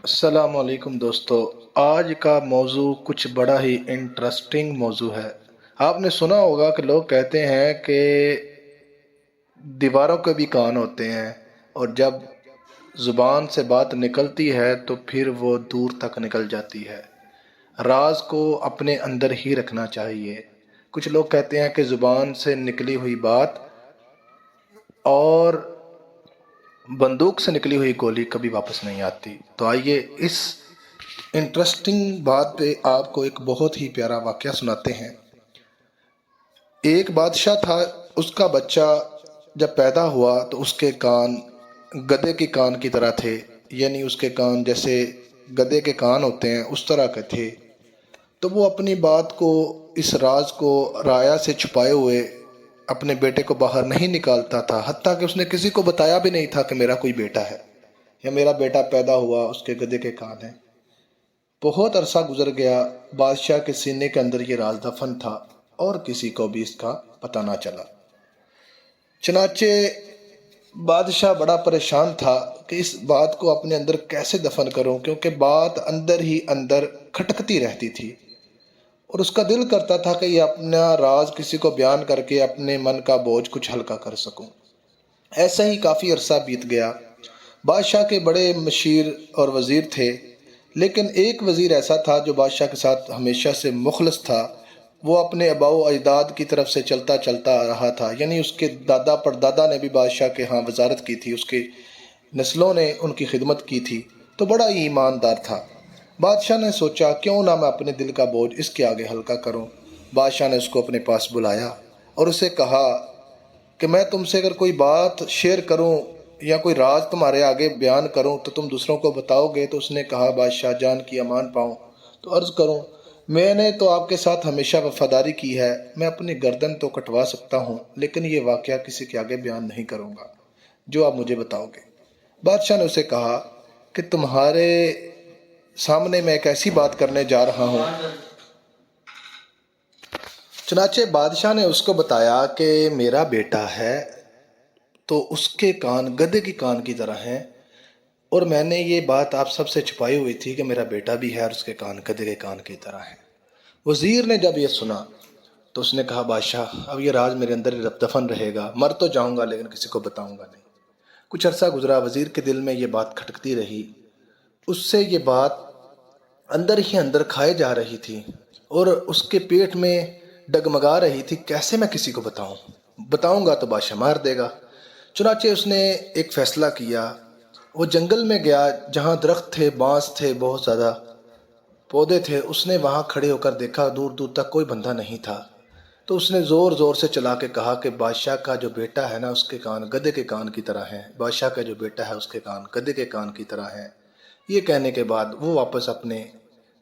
السلام علیکم دوستو، آج کا موضوع کچھ بڑا ہی انٹرسٹنگ موضوع ہے۔ آپ نے سنا ہوگا کہ لوگ کہتے ہیں کہ دیواروں کے بھی کان ہوتے ہیں، اور جب زبان سے بات نکلتی ہے تو پھر وہ دور تک نکل جاتی ہے۔ راز کو اپنے اندر ہی رکھنا چاہیے۔ کچھ لوگ کہتے ہیں کہ زبان سے نکلی ہوئی بات اور بندوق سے نکلی ہوئی گولی کبھی واپس نہیں آتی۔ تو آئیے اس انٹرسٹنگ بات پہ آپ کو ایک بہت ہی پیارا واقعہ سناتے ہیں۔ ایک بادشاہ تھا، اس کا بچہ جب پیدا ہوا تو اس کے کان گدھے کے کان کی طرح تھے، یعنی اس کے کان جیسے گدھے کے کان ہوتے ہیں اس طرح کے تھے۔ تو وہ اپنی بات کو، اس راز کو رایا سے چھپائے ہوئے اپنے بیٹے کو باہر نہیں نکالتا تھا، حتیٰ کہ اس نے کسی کو بتایا بھی نہیں تھا کہ میرا کوئی بیٹا ہے یا میرا بیٹا پیدا ہوا، اس کے گدھے کے کان ہیں۔ بہت عرصہ گزر گیا، بادشاہ کے سینے کے اندر یہ راز دفن تھا اور کسی کو بھی اس کا پتہ نہ چلا۔ چنانچہ بادشاہ بڑا پریشان تھا کہ اس بات کو اپنے اندر کیسے دفن کروں، کیونکہ بات اندر ہی اندر کھٹکتی رہتی تھی اور اس کا دل کرتا تھا کہ یہ اپنا راز کسی کو بیان کر کے اپنے من کا بوجھ کچھ ہلکا کر سکوں۔ ایسا ہی کافی عرصہ بیت گیا۔ بادشاہ کے بڑے مشیر اور وزیر تھے، لیکن ایک وزیر ایسا تھا جو بادشاہ کے ساتھ ہمیشہ سے مخلص تھا۔ وہ اپنے آباء و اجداد کی طرف سے چلتا چلتا آ رہا تھا، یعنی اس کے دادا پردادا نے بھی بادشاہ کے ہاں وزارت کی تھی، اس کے نسلوں نے ان کی خدمت کی تھی، تو بڑا ہی ایماندار تھا۔ بادشاہ نے سوچا کیوں نہ میں اپنے دل کا بوجھ اس کے آگے ہلکا کروں۔ بادشاہ نے اس کو اپنے پاس بلایا اور اسے کہا کہ میں تم سے اگر کوئی بات شیئر کروں یا کوئی راز تمہارے آگے بیان کروں تو تم دوسروں کو بتاؤ گے؟ تو اس نے کہا بادشاہ جان کی امان پاؤں تو عرض کروں، میں نے تو آپ کے ساتھ ہمیشہ وفاداری کی ہے، میں اپنی گردن تو کٹوا سکتا ہوں لیکن یہ واقعہ کسی کے آگے بیان نہیں کروں گا جو آپ مجھے بتاؤ گے۔ بادشاہ نے اسے کہا کہ تمہارے سامنے میں ایک ایسی بات کرنے جا رہا ہوں۔ چنانچہ بادشاہ نے اس کو بتایا کہ میرا بیٹا ہے تو اس کے کان گدھے کی کان کی طرح ہیں، اور میں نے یہ بات آپ سب سے چھپائی ہوئی تھی کہ میرا بیٹا بھی ہے اور اس کے کان گدھے کے کان کی طرح ہیں۔ وزیر نے جب یہ سنا تو اس نے کہا بادشاہ اب یہ راز میرے اندر دفن رہے گا، مر تو جاؤں گا لیکن کسی کو بتاؤں گا نہیں۔ کچھ عرصہ گزرا، وزیر کے دل میں یہ بات کھٹکتی رہی، اس سے یہ بات اندر ہی اندر کھائے جا رہی تھی اور اس کے پیٹ میں ڈگمگا رہی تھی، کیسے میں کسی کو بتاؤں گا تو بادشاہ مار دے گا۔ چنانچہ اس نے ایک فیصلہ کیا، وہ جنگل میں گیا جہاں درخت تھے، بانس تھے، بہت زیادہ پودے تھے۔ اس نے وہاں کھڑے ہو کر دیکھا، دور دور تک کوئی بندہ نہیں تھا، تو اس نے زور زور سے چلا کے کہا کہ بادشاہ کا جو بیٹا ہے نا اس کے کان گدھے کے کان کی طرح ہیں، بادشاہ کا جو بیٹا ہے اس کے کان گدھے کے کان کی طرح ہیں۔ یہ کہنے کے بعد وہ واپس اپنے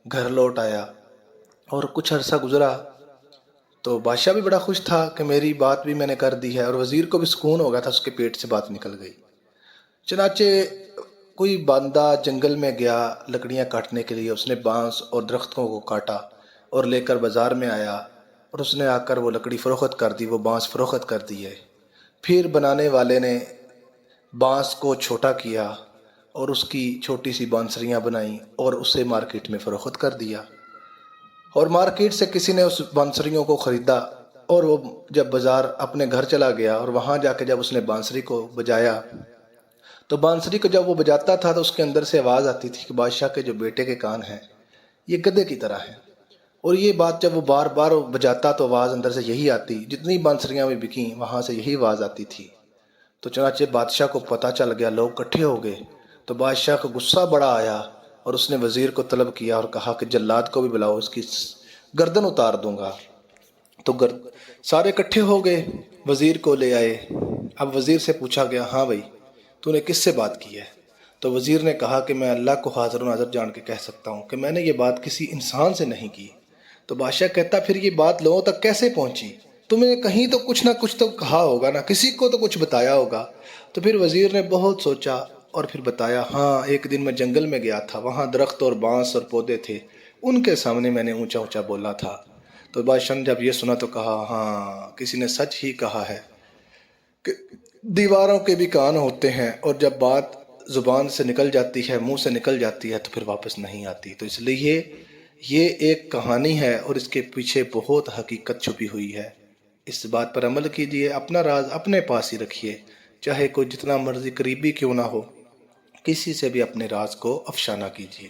گھر لوٹ آیا اور کچھ عرصہ گزرا تو بادشاہ بھی بڑا خوش تھا کہ میری بات بھی میں نے کر دی ہے، اور وزیر کو بھی سکون ہو گیا تھا، اس کے پیٹ سے بات نکل گئی۔ چنانچہ کوئی بندہ جنگل میں گیا لکڑیاں کاٹنے کے لیے، اس نے بانس اور درختوں کو کاٹا اور لے کر بازار میں آیا، اور اس نے آ کر وہ لکڑی فروخت کر دی، وہ بانس فروخت کر دیے۔ پھر بنانے والے نے بانس کو چھوٹا کیا اور اس کی چھوٹی سی بانسریاں بنائیں اور اسے مارکیٹ میں فروخت کر دیا، اور مارکیٹ سے کسی نے اس بانسریوں کو خریدا، اور وہ جب بازار اپنے گھر چلا گیا اور وہاں جا کے جب اس نے بانسری کو بجایا تو بانسری کو جب وہ بجاتا تھا تو اس کے اندر سے آواز آتی تھی کہ بادشاہ کے جو بیٹے کے کان ہیں یہ گدھے کی طرح ہیں۔ اور یہ بات جب وہ بار بار بجاتا تو آواز اندر سے یہی آتی، جتنی بانسریاں بھی بکیں وہاں سے یہی آواز آتی تھی۔ تو چنانچہ بادشاہ کو پتہ چل گیا، لوگ اکٹھے ہو گئے، تو بادشاہ کو غصہ بڑا آیا اور اس نے وزیر کو طلب کیا اور کہا کہ جلاد کو بھی بلاؤ، اس کی گردن اتار دوں گا۔ تو سارے اکٹھے ہو گئے، وزیر کو لے آئے۔ اب وزیر سے پوچھا گیا ہاں بھائی تو نے کس سے بات کی ہے؟ تو وزیر نے کہا کہ میں اللہ کو حاضر و ناظر جان کے کہہ سکتا ہوں کہ میں نے یہ بات کسی انسان سے نہیں کی۔ تو بادشاہ کہتا پھر یہ بات لوگوں تک کیسے پہنچی؟ تم نے کہیں تو کچھ نہ کچھ تو کہا ہوگا نا، کسی کو تو کچھ بتایا ہوگا۔ تو پھر وزیر نے بہت سوچا اور پھر بتایا ہاں ایک دن میں جنگل میں گیا تھا، وہاں درخت اور بانس اور پودے تھے، ان کے سامنے میں نے اونچا اونچا بولا تھا۔ تو بادشاہ نے جب یہ سنا تو کہا ہاں کسی نے سچ ہی کہا ہے کہ دیواروں کے بھی کان ہوتے ہیں، اور جب بات زبان سے نکل جاتی ہے، منہ سے نکل جاتی ہے تو پھر واپس نہیں آتی. تو اس لیے یہ ایک کہانی ہے اور اس کے پیچھے بہت حقیقت چھپی ہوئی ہے. اس بات پر عمل کیجئے، اپنا راز اپنے پاس ہی رکھیے، چاہے کوئی جتنا مرضی قریبی کیوں نہ ہو، کسی سے بھی اپنے راز کو افشا نہ کیجیے.